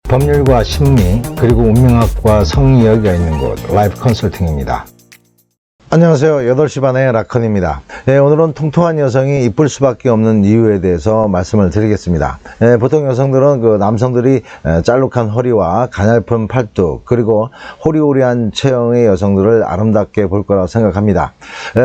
법률과 심리 그리고 운명학과 성리 이야기가 있는 곳 라이프 컨설팅입니다. 안녕하세요. 8시 반의 라컨입니다. 오늘은 통통한 여성이 이쁠 수밖에 없는 이유에 대해서 말씀을 드리겠습니다. 보통 여성들은 남성들이 짤룩한 허리와 가냘픈 팔뚝 그리고 호리호리한 체형의 여성들을 아름답게 볼 거라 생각합니다.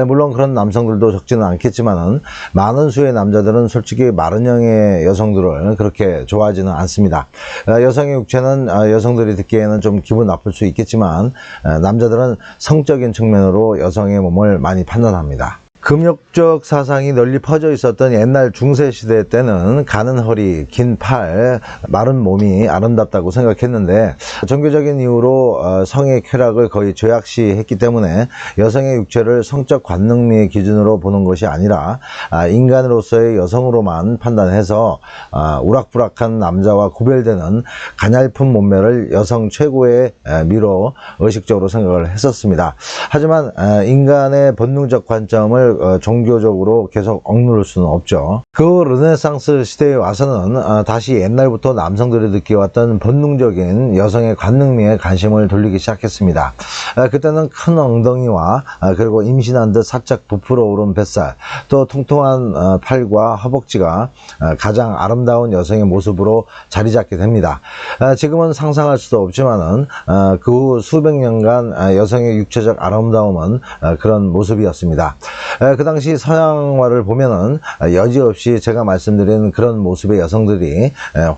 물론 그런 남성들도 적지는 않겠지만은 많은 수의 남자들은 솔직히 마른형의 여성들을 그렇게 좋아하지는 않습니다. 여성의 육체는 여성들이 듣기에는 좀 기분 나쁠 수 있겠지만 남자들은 성적인 측면으로 여성의 몸을 많이 판단합니다. 금욕적 사상이 널리 퍼져 있었던 옛날 중세시대 때는 가는 허리, 긴 팔, 마른 몸이 아름답다고 생각했는데 종교적인 이유로 성의 쾌락을 거의 죄악시했기 때문에 여성의 육체를 성적 관능미의 기준으로 보는 것이 아니라 인간으로서의 여성으로만 판단해서 우락부락한 남자와 구별되는 가냘픈 몸매를 여성 최고의 미로 의식적으로 생각을 했었습니다. 하지만 인간의 본능적 관점을 종교적으로 계속 억누를 수는 없죠. 그 르네상스 시대에 와서는 다시 옛날부터 남성들이 느껴왔던 본능적인 여성의 관능미에 관심을 돌리기 시작했습니다. 그때는 큰 엉덩이와 그리고 임신한 듯 살짝 부풀어 오른 뱃살, 또 통통한 팔과 허벅지가 가장 아름다운 여성의 모습으로 자리 잡게 됩니다. 지금은 상상할 수도 없지만은 그 후 수백 년간 여성의 육체적 아름다움은 그런 모습이었습니다. 그 당시 서양화를 보면은 여지없이 제가 말씀드린 그런 모습의 여성들이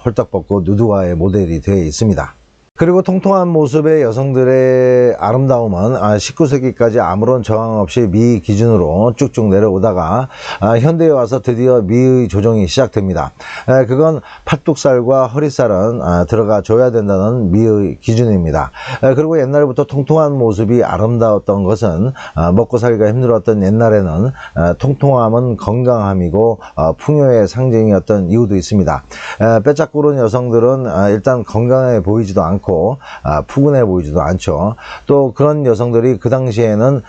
홀딱 벗고 누드화의 모델이 되어 있습니다. 그리고 통통한 모습의 여성들의 아름다움은 19세기까지 아무런 저항 없이 미 기준으로 쭉쭉 내려오다가 현대에 와서 드디어 미의 조정이 시작됩니다. 그건 팔뚝살과 허리살은 들어가 줘야 된다는 미의 기준입니다. 그리고 옛날부터 통통한 모습이 아름다웠던 것은 먹고 살기가 힘들었던 옛날에는 통통함은 건강함이고 풍요의 상징이었던 이유도 있습니다. 빼짝구른 여성들은 일단 건강해 보이지도 않고 푸근해 보이지도 않죠. 또 그런 여성들이 그 당시에는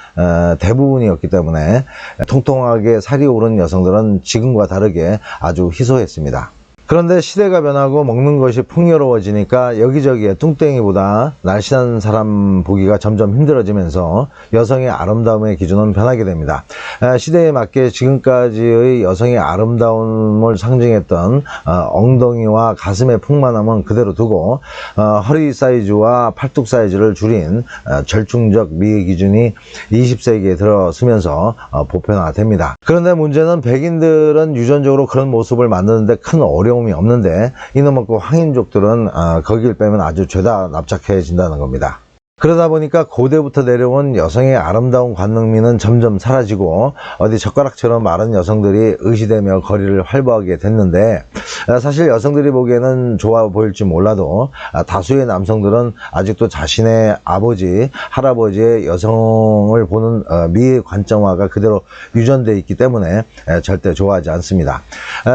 대부분이었기 때문에 통통하게 살이 오른 여성들은 지금과 다르게 아주 희소했습니다. 그런데 시대가 변하고 먹는 것이 풍요로워지니까 여기저기에 뚱땡이보다 날씬한 사람 보기가 점점 힘들어지면서 여성의 아름다움의 기준은 변하게 됩니다. 시대에 맞게 지금까지의 여성의 아름다움을 상징했던 엉덩이와 가슴의 풍만함은 그대로 두고 허리 사이즈와 팔뚝 사이즈를 줄인 절충적 미의 기준이 20세기에 들어서면서 보편화됩니다. 그런데 문제는 백인들은 유전적으로 그런 모습을 만드는데 큰 어려움이 없는데 이놈의 황인족들은 거길 빼면 아주 죄다 납작해진다는 겁니다. 그러다 보니까 고대부터 내려온 여성의 아름다운 관능미는 점점 사라지고 어디 젓가락처럼 마른 여성들이 의시되며 거리를 활보하게 됐는데 사실 여성들이 보기에는 좋아 보일지 몰라도 다수의 남성들은 아직도 자신의 아버지, 할아버지의 여성을 보는 미의 관점화가 그대로 유전되어 있기 때문에 절대 좋아하지 않습니다.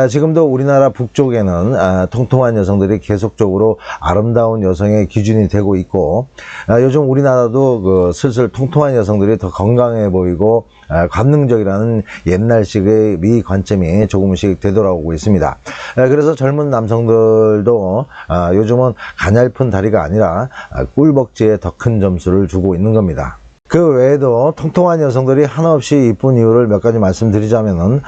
지금도 우리나라 북쪽에는 통통한 여성들이 계속적으로 아름다운 여성의 기준이 되고 있고 요즘 우리나라도 슬슬 통통한 여성들이 더 건강해 보이고 관능적이라는 옛날식의 미 관점이 조금씩 되돌아오고 있습니다. 그래서 젊은 남성들도 요즘은 가냘픈 다리가 아니라 꿀벅지에 더 큰 점수를 주고 있는 겁니다. 그 외에도 통통한 여성들이 한없이 이쁜 이유를 몇 가지 말씀드리자면은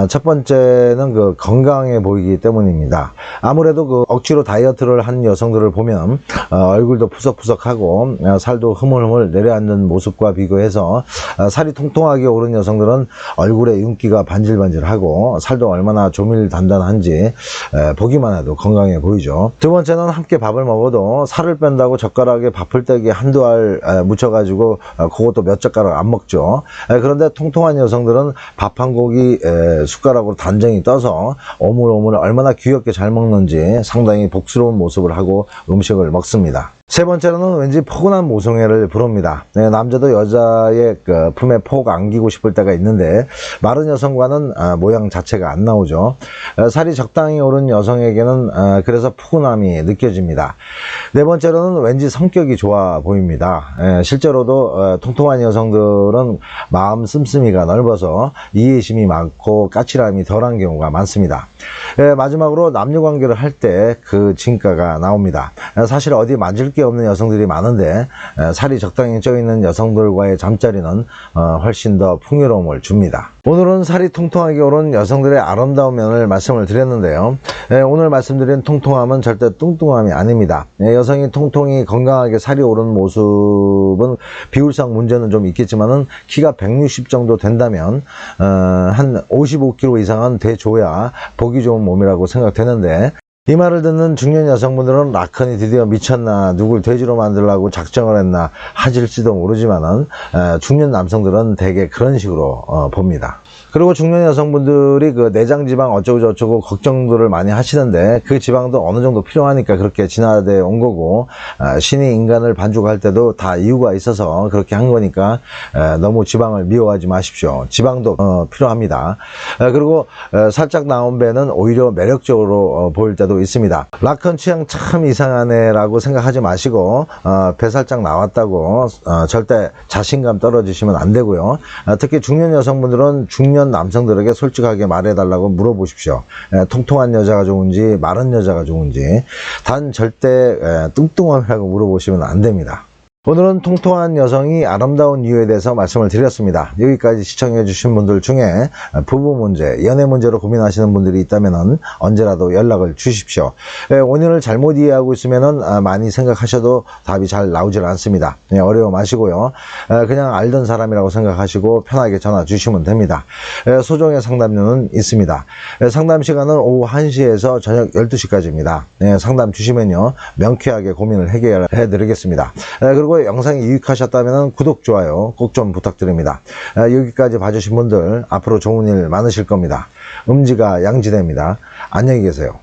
첫 번째는 건강해 보이기 때문입니다. 아무래도 억지로 다이어트를 한 여성들을 보면 얼굴도 푸석푸석하고 살도 흐물흐물 내려앉는 모습과 비교해서 살이 통통하게 오른 여성들은 얼굴에 윤기가 반질반질하고 살도 얼마나 조밀단단한지 보기만 해도 건강해 보이죠. 두 번째는 함께 밥을 먹어도 살을 뺀다고 젓가락에 밥풀떼기 한두 알 묻혀가지고 그것도 몇 젓가락 안 먹죠. 그런데 통통한 여성들은 밥 한 고기 숟가락으로 단정히 떠서 오물오물 얼마나 귀엽게 잘 먹는지 상당히 복스러운 모습을 하고 음식을 먹습니다. 세 번째로는 왠지 포근한 모성애를 부릅니다. 네, 남자도 여자의 품에 폭 안기고 싶을 때가 있는데 마른 여성과는 모양 자체가 안 나오죠. 살이 적당히 오른 여성에게는 그래서 포근함이 느껴집니다. 네 번째로는 왠지 성격이 좋아 보입니다. 실제로도 통통한 여성들은 마음 씀씀이가 넓어서 이해심이 많고 까칠함이 덜한 경우가 많습니다. 마지막으로 남녀관계를 할 때 그 진가가 나옵니다. 사실 어디 만질 게 없는 여성들이 많은데 살이 적당히 쪄있는 여성들과의 잠자리는 훨씬 더 풍요로움을 줍니다. 오늘은 살이 통통하게 오른 여성들의 아름다운 면을 말씀을 드렸는데요. 오늘 말씀드린 통통함은 절대 뚱뚱함이 아닙니다. 여성이 통통이 건강하게 살이 오른 모습은 비율상 문제는 좀 있겠지만은 키가 160 정도 된다면 한 55kg 이상은 돼줘야 보기 좋은 몸이라고 생각되는데, 이 말을 듣는 중년 여성분들은 라컨이 드디어 미쳤나, 누굴 돼지로 만들려고 작정을 했나 하실지도 모르지만은 중년 남성들은 대개 그런 식으로 봅니다. 그리고 중년 여성분들이 그 내장 지방 어쩌고 저쩌고 걱정들을 많이 하시는데, 그 지방도 어느 정도 필요하니까 그렇게 진화돼 온 거고, 신이 인간을 반죽할 때도 다 이유가 있어서 그렇게 한 거니까 너무 지방을 미워하지 마십시오. 지방도 필요합니다. 그리고 살짝 나온 배는 오히려 매력적으로 보일 때도 있습니다. 라컨 취향 참 이상하네 라고 생각하지 마시고 배 살짝 나왔다고 절대 자신감 떨어지시면 안 되고요. 특히 중년 여성분들은 중년 남성들에게 솔직하게 말해달라고 물어보십시오. 통통한 여자가 좋은지 마른 여자가 좋은지. 단 절대 뚱뚱함이라고 물어보시면 안 됩니다. 오늘은 통통한 여성이 아름다운 이유에 대해서 말씀을 드렸습니다. 여기까지 시청해 주신 분들 중에 부부 문제, 연애 문제로 고민하시는 분들이 있다면 언제라도 연락을 주십시오. 원인을 잘못 이해하고 있으면 많이 생각하셔도 답이 잘 나오질 않습니다. 어려워 마시고요. 그냥 알던 사람이라고 생각하시고 편하게 전화 주시면 됩니다. 소정의 상담료는 있습니다. 상담 시간은 오후 1시에서 저녁 12시까지입니다. 상담 주시면요, 명쾌하게 고민을 해결해 드리겠습니다. 그리고 영상이 유익하셨다면 구독, 좋아요 꼭 좀 부탁드립니다. 여기까지 봐주신 분들 앞으로 좋은 일 많으실 겁니다. 음지가 양지대입니다. 안녕히 계세요.